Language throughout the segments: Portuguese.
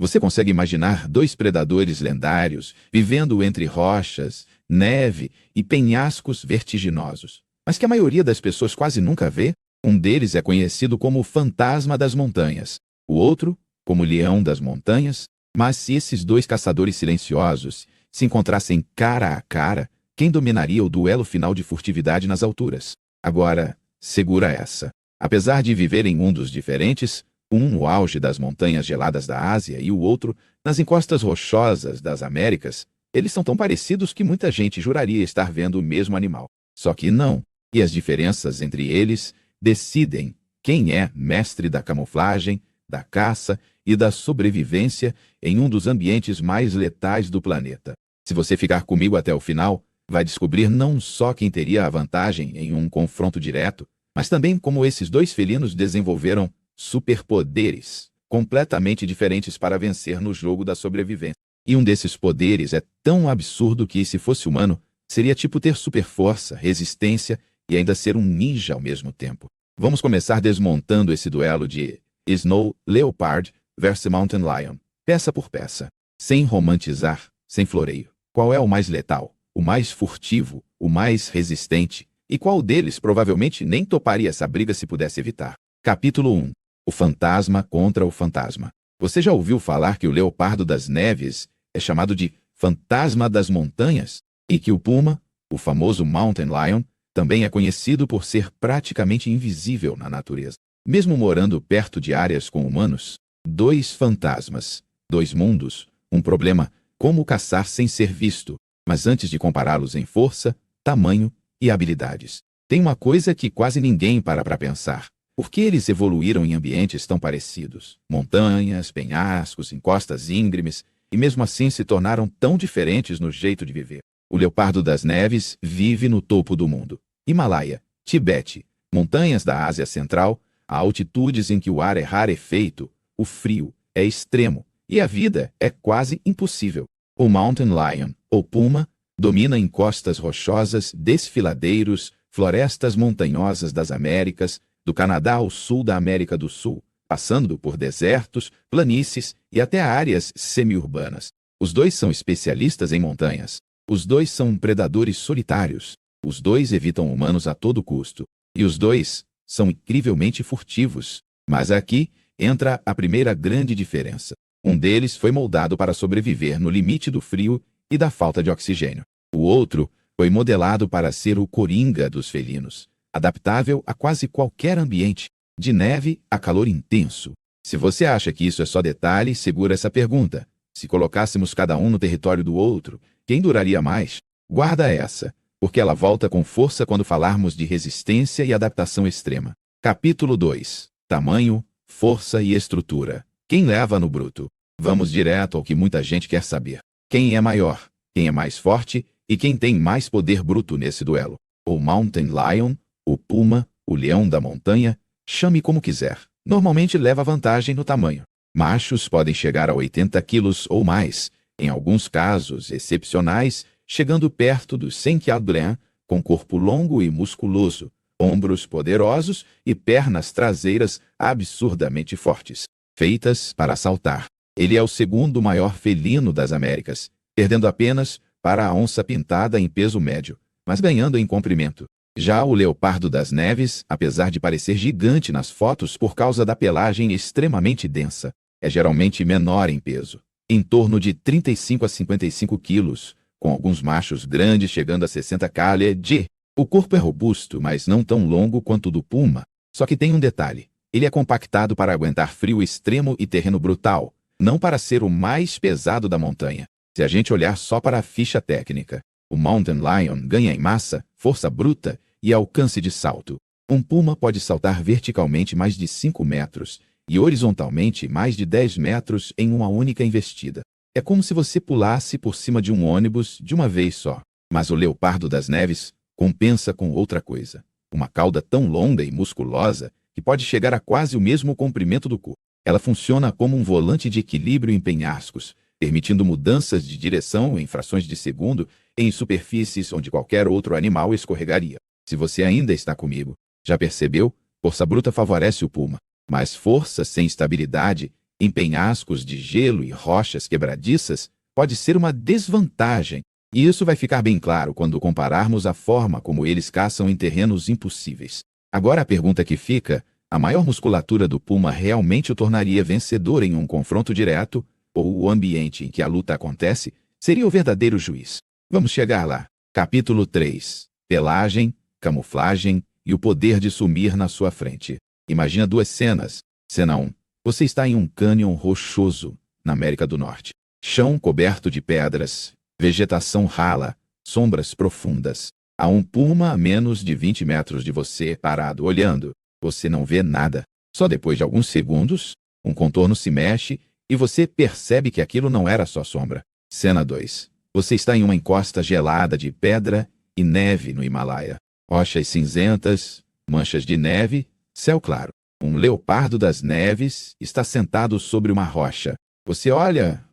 Você consegue imaginar dois predadores lendários vivendo entre rochas, neve e penhascos vertiginosos, mas que a maioria das pessoas quase nunca vê? Um deles é conhecido como o Fantasma das Montanhas, o outro como o Leão das Montanhas. Mas se esses dois caçadores silenciosos se encontrassem cara a cara, quem dominaria o duelo final de furtividade nas alturas? Agora, segura essa. Apesar de viverem em mundos diferentes, um no auge das montanhas geladas da Ásia e o outro nas encostas rochosas das Américas, eles são tão parecidos que muita gente juraria estar vendo o mesmo animal. Só que não. E as diferenças entre eles decidem quem é mestre da camuflagem, da caça e da sobrevivência em um dos ambientes mais letais do planeta. Se você ficar comigo até o final, vai descobrir não só quem teria a vantagem em um confronto direto, mas também como esses dois felinos desenvolveram superpoderes completamente diferentes para vencer no jogo da sobrevivência. E um desses poderes é tão absurdo que, se fosse humano, seria tipo ter superforça, resistência e ainda ser um ninja ao mesmo tempo. Vamos começar desmontando esse duelo de Snow Leopard vs Mountain Lion, peça por peça, sem romantizar, sem floreio. Qual é o mais letal, o mais furtivo, o mais resistente? E qual deles provavelmente nem toparia essa briga se pudesse evitar? Capítulo 1. O fantasma contra o fantasma. Você já ouviu falar que o leopardo das neves é chamado de fantasma das montanhas? E que o puma, o famoso Mountain Lion, também é conhecido por ser praticamente invisível na natureza. Mesmo morando perto de áreas com humanos, dois fantasmas, dois mundos, um problema: como caçar sem ser visto. Mas antes de compará-los em força, tamanho e habilidades, tem uma coisa que quase ninguém para pensar. Por que eles evoluíram em ambientes tão parecidos? Montanhas, penhascos, encostas íngremes, e mesmo assim se tornaram tão diferentes no jeito de viver. O leopardo das neves vive no topo do mundo. Himalaia, Tibete, montanhas da Ásia Central, a altitudes em que o ar é rarefeito, o frio é extremo e a vida é quase impossível. O Mountain Lion, ou puma, domina encostas rochosas, desfiladeiros, florestas montanhosas das Américas, do Canadá ao sul da América do Sul, passando por desertos, planícies e até áreas semi-urbanas. Os dois são especialistas em montanhas. Os dois são predadores solitários. Os dois evitam humanos a todo custo. E os dois são incrivelmente furtivos. Mas aqui entra a primeira grande diferença. Um deles foi moldado para sobreviver no limite do frio e da falta de oxigênio. O outro foi modelado para ser o coringa dos felinos, adaptável a quase qualquer ambiente, de neve a calor intenso. Se você acha que isso é só detalhe, segura essa pergunta. Se colocássemos cada um no território do outro, quem duraria mais? Guarda essa, porque ela volta com força quando falarmos de resistência e adaptação extrema. Capítulo 2. Tamanho, força e estrutura. Quem leva no bruto? Vamos direto ao que muita gente quer saber. Quem é maior? Quem é mais forte? E quem tem mais poder bruto nesse duelo? O Mountain Lion, o puma, o leão da montanha, chame como quiser. Normalmente leva vantagem no tamanho. Machos podem chegar a 80 quilos ou mais, em alguns casos excepcionais, chegando perto dos 100 kg, com corpo longo e musculoso, ombros poderosos e pernas traseiras absurdamente fortes, feitas para saltar. Ele é o segundo maior felino das Américas, perdendo apenas para a onça-pintada em peso médio, mas ganhando em comprimento. Já o leopardo das neves, apesar de parecer gigante nas fotos por causa da pelagem extremamente densa, é geralmente menor em peso, em torno de 35 a 55 quilos, com alguns machos grandes chegando a 60 kg. O corpo é robusto, mas não tão longo quanto o do puma. Só que tem um detalhe: ele é compactado para aguentar frio extremo e terreno brutal, não para ser o mais pesado da montanha. Se a gente olhar só para a ficha técnica, o Mountain Lion ganha em massa, força bruta e alcance de salto. Um puma pode saltar verticalmente mais de 5 metros e horizontalmente mais de 10 metros em uma única investida. É como se você pulasse por cima de um ônibus de uma vez só. Mas o leopardo das neves compensa com outra coisa: uma cauda tão longa e musculosa que pode chegar a quase o mesmo comprimento do corpo. Ela funciona como um volante de equilíbrio em penhascos, permitindo mudanças de direção em frações de segundo em superfícies onde qualquer outro animal escorregaria. Se você ainda está comigo, já percebeu? Força bruta favorece o puma, mas força sem estabilidade em penhascos de gelo e rochas quebradiças, pode ser uma desvantagem, e isso vai ficar bem claro quando compararmos a forma como eles caçam em terrenos impossíveis. Agora a pergunta que fica: a maior musculatura do puma realmente o tornaria vencedor em um confronto direto, ou o ambiente em que a luta acontece seria o verdadeiro juiz? Vamos chegar lá. Capítulo 3. Pelagem, camuflagem e o poder de sumir na sua frente. Imagina duas cenas. Cena 1. Você está em um cânion rochoso, na América do Norte. Chão coberto de pedras, vegetação rala, sombras profundas. Há um puma a menos de 20 metros de você, parado, olhando. Você não vê nada. Só depois de alguns segundos, um contorno se mexe e você percebe que aquilo não era só sombra. Cena 2. Você está em uma encosta gelada de pedra e neve no Himalaia. Rochas cinzentas, manchas de neve, céu claro. Um leopardo das neves está sentado sobre uma rocha. Você olha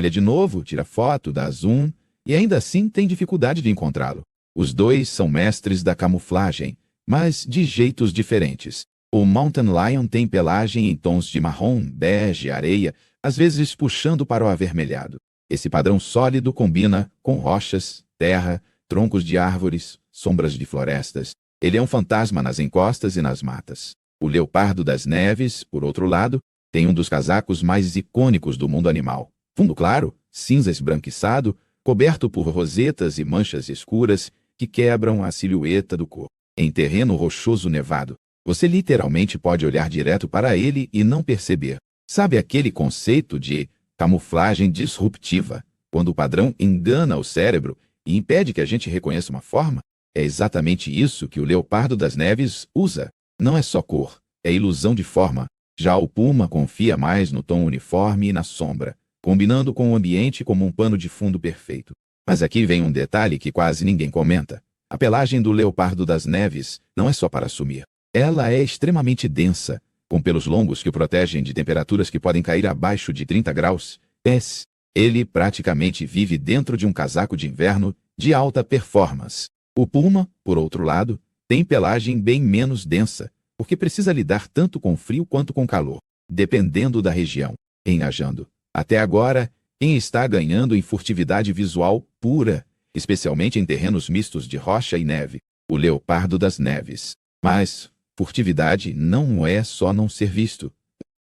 de novo, tira foto, dá zoom e ainda assim tem dificuldade de encontrá-lo. Os dois são mestres da camuflagem, mas de jeitos diferentes. O Mountain Lion tem pelagem em tons de marrom, bege, areia, às vezes puxando para o avermelhado. Esse padrão sólido combina com rochas, terra, troncos de árvores, sombras de florestas. Ele é um fantasma nas encostas e nas matas. O leopardo das neves, por outro lado, tem um dos casacos mais icônicos do mundo animal. Fundo claro, cinza esbranquiçado, coberto por rosetas e manchas escuras que quebram a silhueta do corpo. Em terreno rochoso nevado, você literalmente pode olhar direto para ele e não perceber. Sabe aquele conceito de camuflagem disruptiva, quando o padrão engana o cérebro e impede que a gente reconheça uma forma? É exatamente isso que o leopardo das neves usa. Não é só cor, é ilusão de forma. Já o puma confia mais no tom uniforme e na sombra, combinando com o ambiente como um pano de fundo perfeito. Mas aqui vem um detalhe que quase ninguém comenta. A pelagem do leopardo das neves não é só para sumir. Ela é extremamente densa, com pelos longos que o protegem de temperaturas que podem cair abaixo de 30 graus. Ele praticamente vive dentro de um casaco de inverno de alta performance. O puma, por outro lado, tem pelagem bem menos densa, porque precisa lidar tanto com frio quanto com calor, dependendo da região. Engajando. Até agora, quem está ganhando em furtividade visual pura, especialmente em terrenos mistos de rocha e neve? O leopardo das neves. Mas furtividade não é só não ser visto.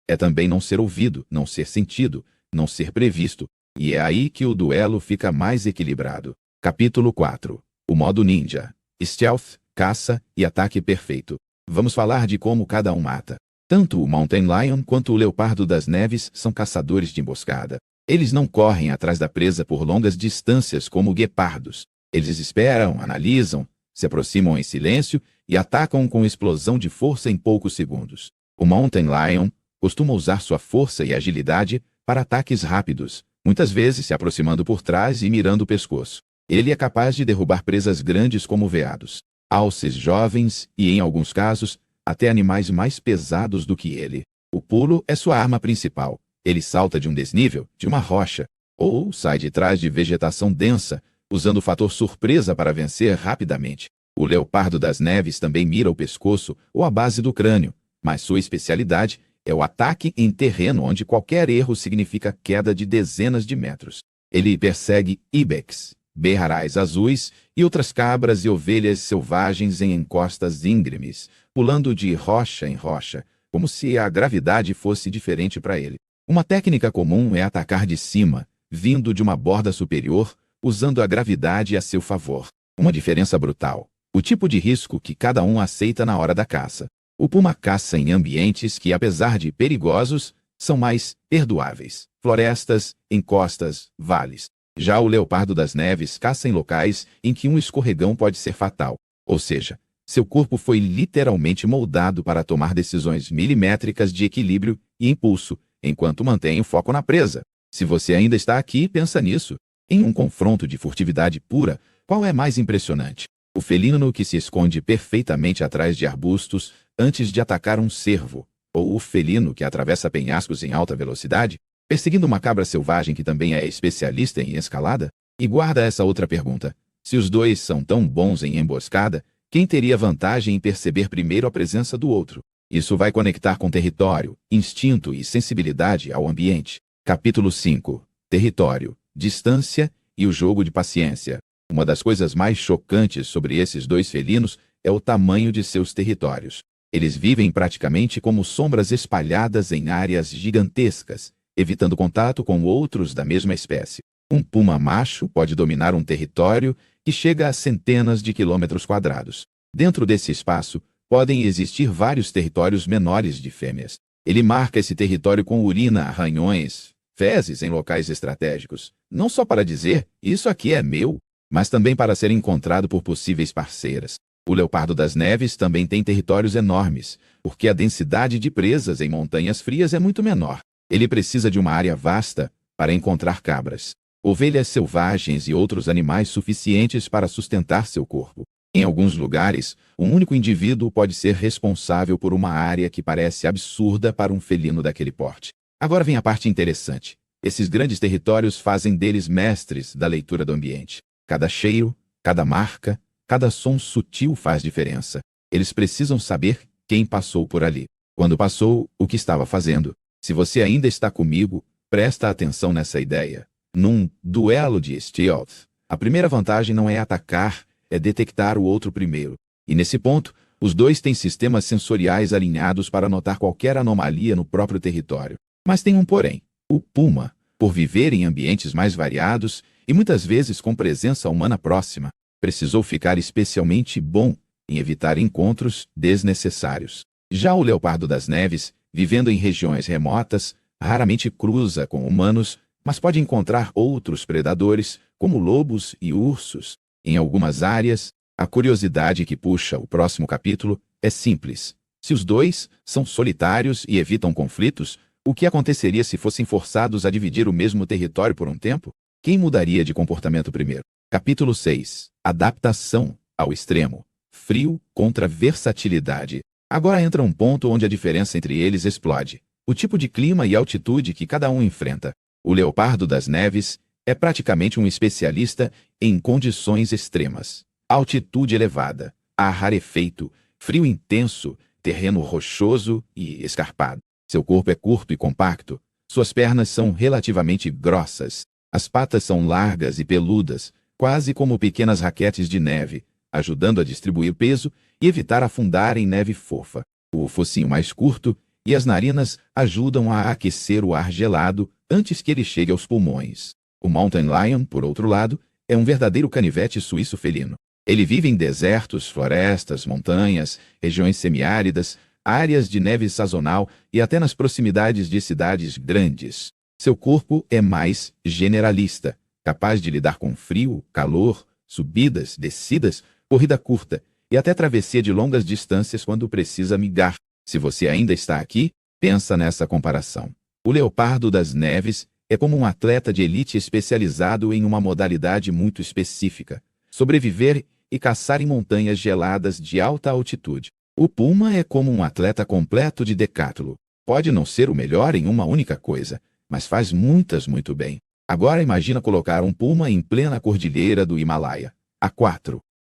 É também não ser ouvido, não ser sentido, não ser previsto. E é aí que o duelo fica mais equilibrado. Capítulo 4. O modo ninja. Stealth, caça e ataque perfeito. Vamos falar de como cada um mata. Tanto o Mountain Lion quanto o leopardo das neves são caçadores de emboscada. Eles não correm atrás da presa por longas distâncias como guepardos. Eles esperam, analisam, se aproximam em silêncio e atacam com explosão de força em poucos segundos. O Mountain Lion costuma usar sua força e agilidade para ataques rápidos, muitas vezes se aproximando por trás e mirando o pescoço. Ele é capaz de derrubar presas grandes como veados, alces jovens e, em alguns casos, até animais mais pesados do que ele. O pulo é sua arma principal. Ele salta de um desnível, de uma rocha, ou sai de trás de vegetação densa, usando o fator surpresa para vencer rapidamente. O leopardo das neves também mira o pescoço ou a base do crânio, mas sua especialidade é o ataque em terreno onde qualquer erro significa queda de dezenas de metros. Ele persegue ibex, berrarais azuis e outras cabras e ovelhas selvagens em encostas íngremes, pulando de rocha em rocha, como se a gravidade fosse diferente para ele. Uma técnica comum é atacar de cima, vindo de uma borda superior, usando a gravidade a seu favor. Uma diferença brutal. O tipo de risco que cada um aceita na hora da caça. O puma caça em ambientes que, apesar de perigosos, são mais perdoáveis. Florestas, encostas, vales. Já o leopardo das neves caça em locais em que um escorregão pode ser fatal. Ou seja, seu corpo foi literalmente moldado para tomar decisões milimétricas de equilíbrio e impulso, enquanto mantém o foco na presa. Se você ainda está aqui, pensa nisso. Em um confronto de furtividade pura, qual é mais impressionante? O felino que se esconde perfeitamente atrás de arbustos antes de atacar um cervo, ou o felino que atravessa penhascos em alta velocidade, perseguindo uma cabra selvagem que também é especialista em escalada? E guarda essa outra pergunta. Se os dois são tão bons em emboscada, quem teria vantagem em perceber primeiro a presença do outro? Isso vai conectar com território, instinto e sensibilidade ao ambiente. Capítulo 5. Território, distância e o jogo de paciência. Uma das coisas mais chocantes sobre esses dois felinos é o tamanho de seus territórios. Eles vivem praticamente como sombras espalhadas em áreas gigantescas, evitando contato com outros da mesma espécie. Um puma macho pode dominar um território que chega a centenas de quilômetros quadrados. Dentro desse espaço, podem existir vários territórios menores de fêmeas. Ele marca esse território com urina, arranhões, fezes em locais estratégicos, não só para dizer, isso aqui é meu, mas também para ser encontrado por possíveis parceiras. O leopardo das neves também tem territórios enormes, porque a densidade de presas em montanhas frias é muito menor. Ele precisa de uma área vasta para encontrar cabras, ovelhas selvagens e outros animais suficientes para sustentar seu corpo. Em alguns lugares, um único indivíduo pode ser responsável por uma área que parece absurda para um felino daquele porte. Agora vem a parte interessante. Esses grandes territórios fazem deles mestres da leitura do ambiente. Cada cheiro, cada marca, cada som sutil faz diferença. Eles precisam saber quem passou por ali, quando passou, o que estava fazendo. Se você ainda está comigo, presta atenção nessa ideia. Num duelo de stealth, a primeira vantagem não é atacar, é detectar o outro primeiro. E nesse ponto, os dois têm sistemas sensoriais alinhados para notar qualquer anomalia no próprio território. Mas tem um porém. O puma, por viver em ambientes mais variados e muitas vezes com presença humana próxima, precisou ficar especialmente bom em evitar encontros desnecessários. Já o leopardo das neves, vivendo em regiões remotas, raramente cruza com humanos, mas pode encontrar outros predadores, como lobos e ursos. Em algumas áreas, a curiosidade que puxa o próximo capítulo é simples. Se os dois são solitários e evitam conflitos, o que aconteceria se fossem forçados a dividir o mesmo território por um tempo? Quem mudaria de comportamento primeiro? Capítulo 6. Adaptação ao extremo. Frio contra versatilidade. Agora entra um ponto onde a diferença entre eles explode. O tipo de clima e altitude que cada um enfrenta. O leopardo das neves é praticamente um especialista em condições extremas. Altitude elevada, ar rarefeito, frio intenso, terreno rochoso e escarpado. Seu corpo é curto e compacto. Suas pernas são relativamente grossas. As patas são largas e peludas, quase como pequenas raquetes de neve, ajudando a distribuir peso e evitar afundar em neve fofa. O focinho mais curto e as narinas ajudam a aquecer o ar gelado antes que ele chegue aos pulmões. O Mountain Lion, por outro lado, é um verdadeiro canivete suíço felino. Ele vive em desertos, florestas, montanhas, regiões semiáridas, áreas de neve sazonal e até nas proximidades de cidades grandes. Seu corpo é mais generalista, capaz de lidar com frio, calor, subidas, descidas, corrida curta e até travessia de longas distâncias quando precisa migrar. Se você ainda está aqui, pensa nessa comparação. O leopardo das neves é como um atleta de elite especializado em uma modalidade muito específica: sobreviver e caçar em montanhas geladas de alta altitude. O puma é como um atleta completo de decátulo. Pode não ser o melhor em uma única coisa, mas faz muitas muito bem. Agora imagina colocar um puma em plena cordilheira do Himalaia, a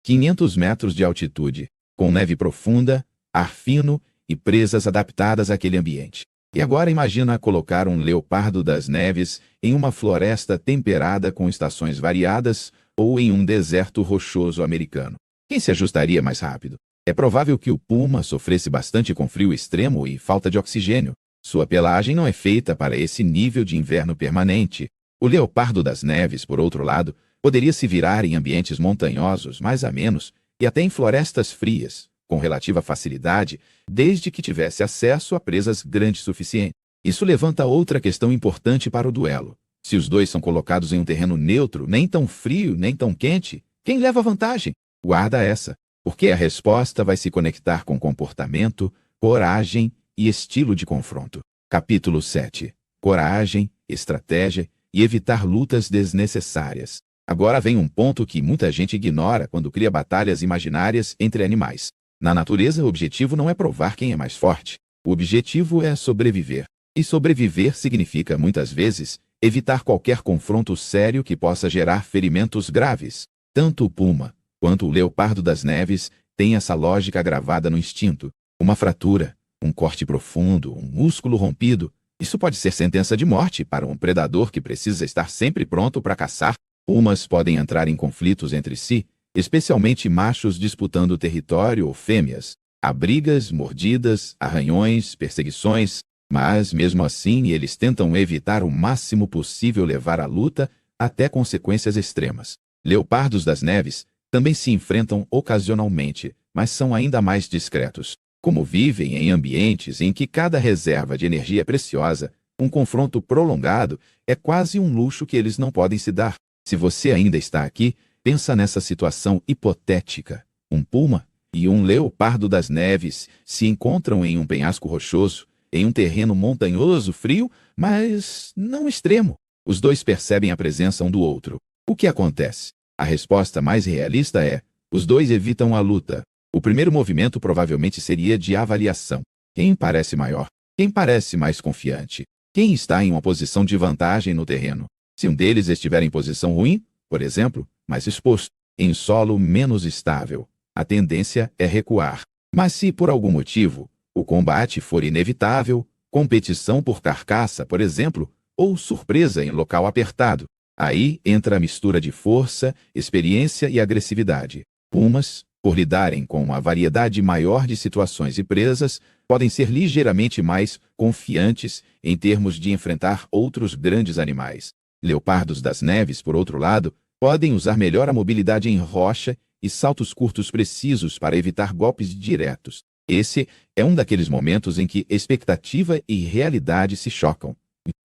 500 metros de altitude, com neve profunda, ar fino e presas adaptadas àquele ambiente. E agora imagina colocar um leopardo das neves em uma floresta temperada com estações variadas ou em um deserto rochoso americano. Quem se ajustaria mais rápido? É provável que o puma sofresse bastante com frio extremo e falta de oxigênio. Sua pelagem não é feita para esse nível de inverno permanente. O leopardo das neves, por outro lado, poderia se virar em ambientes montanhosos mais amenos e até em florestas frias, com relativa facilidade, desde que tivesse acesso a presas grandes o suficiente. Isso levanta outra questão importante para o duelo. Se os dois são colocados em um terreno neutro, nem tão frio, nem tão quente, quem leva vantagem? Guarda essa, porque a resposta vai se conectar com comportamento, coragem e estilo de confronto. Capítulo 7. Coragem, estratégia e evitar lutas desnecessárias. Agora vem um ponto que muita gente ignora quando cria batalhas imaginárias entre animais. Na natureza, o objetivo não é provar quem é mais forte. O objetivo é sobreviver. E sobreviver significa, muitas vezes, evitar qualquer confronto sério que possa gerar ferimentos graves. Tanto o puma quanto o leopardo das neves têm essa lógica gravada no instinto. Uma fratura, um corte profundo, um músculo rompido. Isso pode ser sentença de morte para um predador que precisa estar sempre pronto para caçar. Pumas podem entrar em conflitos entre si, especialmente machos disputando território ou fêmeas. Há brigas, mordidas, arranhões, perseguições, mas mesmo assim eles tentam evitar o máximo possível levar a luta até consequências extremas. Leopardos das neves também se enfrentam ocasionalmente, mas são ainda mais discretos. Como vivem em ambientes em que cada reserva de energia é preciosa, um confronto prolongado é quase um luxo que eles não podem se dar. Se você ainda está aqui, pensa nessa situação hipotética. Um puma e um leopardo das neves se encontram em um penhasco rochoso, em um terreno montanhoso frio, mas não extremo. Os dois percebem a presença um do outro. O que acontece? A resposta mais realista é: os dois evitam a luta. O primeiro movimento provavelmente seria de avaliação. Quem parece maior? Quem parece mais confiante? Quem está em uma posição de vantagem no terreno? Se um deles estiver em posição ruim, por exemplo, mais exposto, em solo menos estável, a tendência é recuar. Mas se por algum motivo o combate for inevitável, competição por carcaça, por exemplo, ou surpresa em local apertado, aí entra a mistura de força, experiência e agressividade. Pumas, por lidarem com uma variedade maior de situações e presas, podem ser ligeiramente mais confiantes em termos de enfrentar outros grandes animais. Leopardos das neves, por outro lado, podem usar melhor a mobilidade em rocha e saltos curtos precisos para evitar golpes diretos. Esse é um daqueles momentos em que expectativa e realidade se chocam.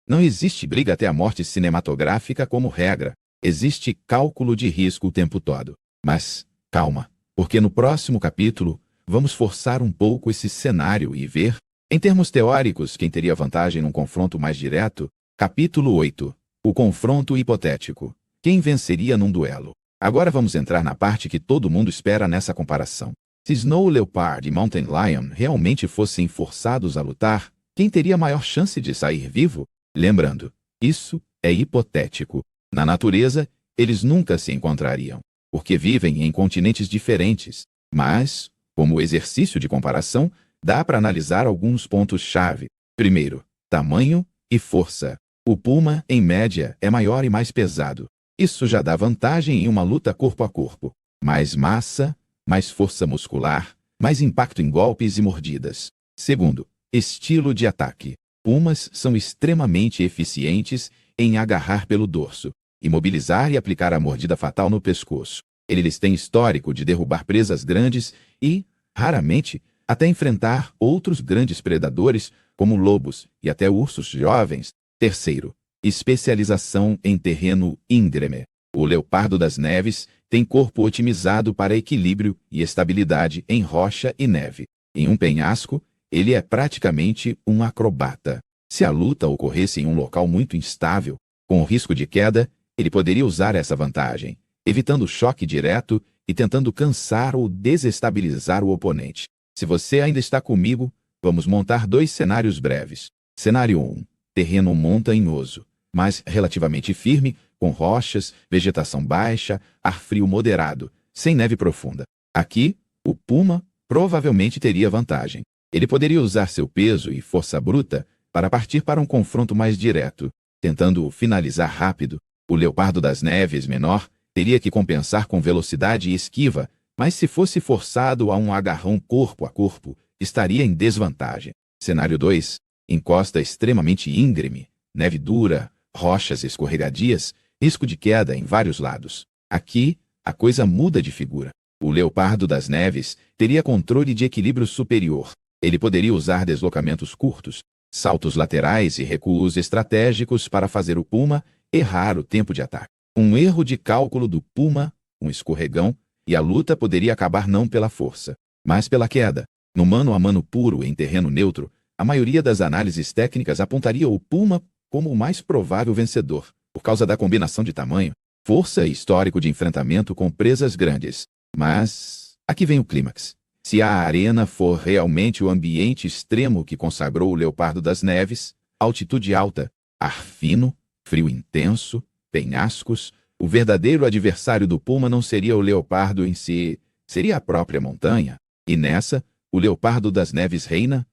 Não existe briga até a morte cinematográfica como regra. Existe cálculo de risco o tempo todo. Mas, calma, porque no próximo capítulo vamos forçar um pouco esse cenário e ver, em termos teóricos, quem teria vantagem num confronto mais direto. Capítulo 8. O confronto hipotético. Quem venceria num duelo? Agora vamos entrar na parte que todo mundo espera nessa comparação. Se Snow Leopard e Mountain Lion realmente fossem forçados a lutar, quem teria maior chance de sair vivo? Lembrando, isso é hipotético. Na natureza, eles nunca se encontrariam, porque vivem em continentes diferentes. Mas, como exercício de comparação, dá para analisar alguns pontos-chave. Primeiro, tamanho e força. O puma, em média, é maior e mais pesado. Isso já dá vantagem em uma luta corpo a corpo. Mais massa, mais força muscular, mais impacto em golpes e mordidas. Segundo, estilo de ataque. Pumas são extremamente eficientes em agarrar pelo dorso, imobilizar e aplicar a mordida fatal no pescoço. Eles têm histórico de derrubar presas grandes e, raramente, até enfrentar outros grandes predadores, como lobos e até ursos jovens. Terceiro, especialização em terreno íngreme. O leopardo das neves tem corpo otimizado para equilíbrio e estabilidade em rocha e neve. Em um penhasco, ele é praticamente um acrobata. Se a luta ocorresse em um local muito instável, com risco de queda, ele poderia usar essa vantagem, evitando choque direto e tentando cansar ou desestabilizar o oponente. Se você ainda está comigo, vamos montar dois cenários breves. Cenário 1. Terreno montanhoso, mas relativamente firme, com rochas, vegetação baixa, ar frio moderado, sem neve profunda. Aqui, o puma provavelmente teria vantagem. Ele poderia usar seu peso e força bruta para partir para um confronto mais direto, tentando finalizar rápido. O leopardo das neves menor teria que compensar com velocidade e esquiva, mas se fosse forçado a um agarrão corpo a corpo, estaria em desvantagem. Cenário 2. Encosta extremamente íngreme, neve dura, rochas escorregadias, risco de queda em vários lados. Aqui, a coisa muda de figura. O leopardo das neves teria controle de equilíbrio superior. Ele poderia usar deslocamentos curtos, saltos laterais e recuos estratégicos para fazer o puma errar o tempo de ataque. Um erro de cálculo do puma, um escorregão, e a luta poderia acabar não pela força, mas pela queda. No mano a mano puro em terreno neutro, a maioria das análises técnicas apontaria o puma como o mais provável vencedor, por causa da combinação de tamanho, força e histórico de enfrentamento com presas grandes. Mas aqui vem o clímax. Se a arena for realmente o ambiente extremo que consagrou o leopardo das neves, altitude alta, ar fino, frio intenso, penhascos, o verdadeiro adversário do puma não seria o leopardo em si, seria a própria montanha. E nessa, o leopardo das neves reina.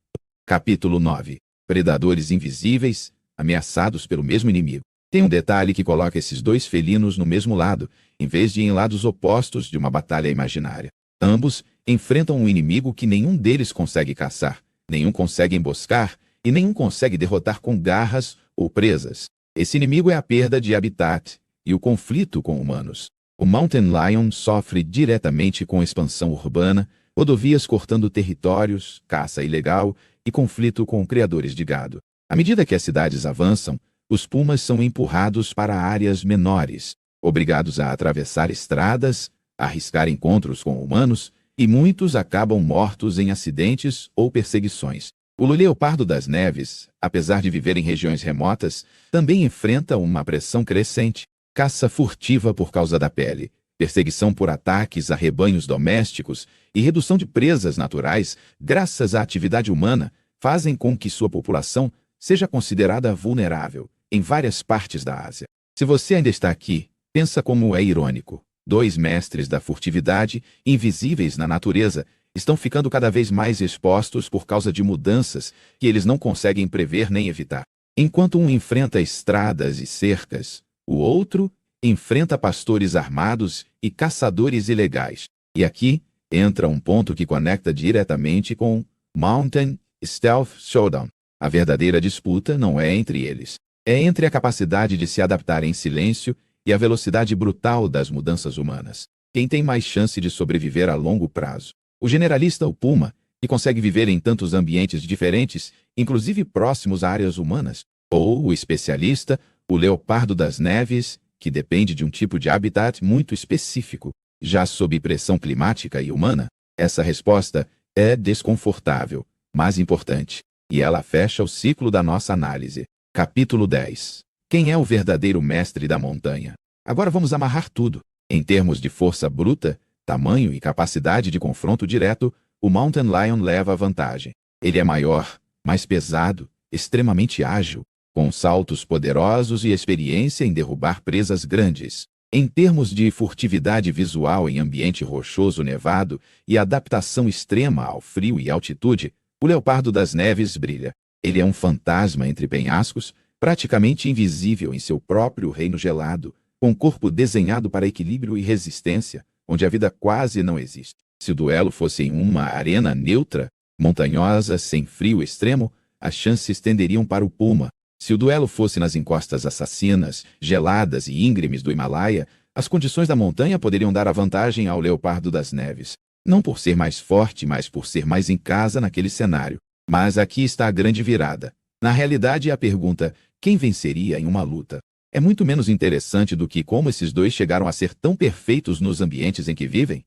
Capítulo 9. Predadores invisíveis, ameaçados pelo mesmo inimigo. Tem um detalhe que coloca esses dois felinos no mesmo lado, em vez de em lados opostos de uma batalha imaginária. Ambos enfrentam um inimigo que nenhum deles consegue caçar, nenhum consegue emboscar e nenhum consegue derrotar com garras ou presas. Esse inimigo é a perda de habitat e o conflito com humanos. O Mountain Lion sofre diretamente com expansão urbana, rodovias cortando territórios, caça ilegal e conflito com criadores de gado. À medida que as cidades avançam, os pumas são empurrados para áreas menores, obrigados a atravessar estradas, arriscar encontros com humanos, e muitos acabam mortos em acidentes ou perseguições. O leopardo das neves, apesar de viver em regiões remotas, também enfrenta uma pressão crescente. Caça furtiva por causa da pele, perseguição por ataques a rebanhos domésticos e redução de presas naturais, graças à atividade humana, fazem com que sua população seja considerada vulnerável em várias partes da Ásia. Se você ainda está aqui, pensa como é irônico. Dois mestres da furtividade, invisíveis na natureza, estão ficando cada vez mais expostos por causa de mudanças que eles não conseguem prever nem evitar. Enquanto um enfrenta estradas e cercas, o outro enfrenta pastores armados e caçadores ilegais. E aqui entra um ponto que conecta diretamente com Mountain Stealth Showdown. A verdadeira disputa não é entre eles. É entre a capacidade de se adaptar em silêncio e a velocidade brutal das mudanças humanas. Quem tem mais chance de sobreviver a longo prazo? O generalista, o puma, que consegue viver em tantos ambientes diferentes, inclusive próximos a áreas humanas? Ou o especialista, o leopardo das neves, que depende de um tipo de habitat muito específico, já sob pressão climática e humana? Essa resposta é desconfortável, mas importante, e ela fecha o ciclo da nossa análise. Capítulo 10. Quem é o verdadeiro mestre da montanha? Agora vamos amarrar tudo. Em termos de força bruta, tamanho e capacidade de confronto direto, o Mountain Lion leva a vantagem. Ele é maior, mais pesado, extremamente ágil, com saltos poderosos e experiência em derrubar presas grandes. Em termos de furtividade visual em ambiente rochoso nevado e adaptação extrema ao frio e altitude, o leopardo das neves brilha. Ele é um fantasma entre penhascos, praticamente invisível em seu próprio reino gelado, com corpo desenhado para equilíbrio e resistência, onde a vida quase não existe. Se o duelo fosse em uma arena neutra, montanhosa, sem frio extremo, as chances tenderiam para o puma. Se o duelo fosse nas encostas assassinas, geladas e íngremes do Himalaia, as condições da montanha poderiam dar a vantagem ao leopardo das neves. Não por ser mais forte, mas por ser mais em casa naquele cenário. Mas aqui está a grande virada. Na realidade, a pergunta, quem venceria em uma luta? É muito menos interessante do que como esses dois chegaram a ser tão perfeitos nos ambientes em que vivem.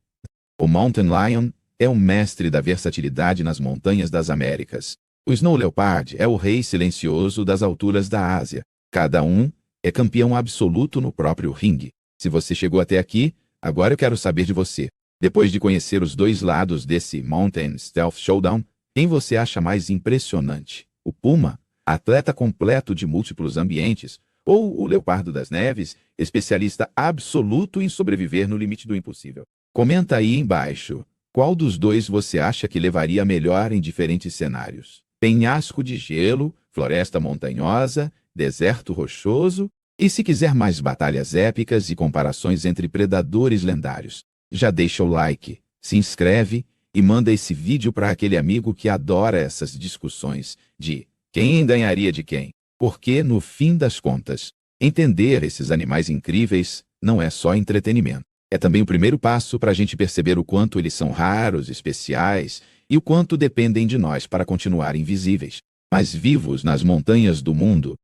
O Mountain Lion é o mestre da versatilidade nas montanhas das Américas. O Snow Leopard é o rei silencioso das alturas da Ásia. Cada um é campeão absoluto no próprio ringue. Se você chegou até aqui, agora eu quero saber de você. Depois de conhecer os dois lados desse Mountain Stealth Showdown, quem você acha mais impressionante? O puma, atleta completo de múltiplos ambientes, ou o leopardo das neves, especialista absoluto em sobreviver no limite do impossível? Comenta aí embaixo. Qual dos dois você acha que levaria melhor em diferentes cenários? Penhasco de gelo, floresta montanhosa, deserto rochoso, e se quiser mais batalhas épicas e comparações entre predadores lendários, já deixa o like, se inscreve e manda esse vídeo para aquele amigo que adora essas discussões de quem ganharia de quem. Porque, no fim das contas, entender esses animais incríveis não é só entretenimento. É também o primeiro passo para a gente perceber o quanto eles são raros, especiais, e o quanto dependem de nós para continuar invisíveis, mas vivos nas montanhas do mundo.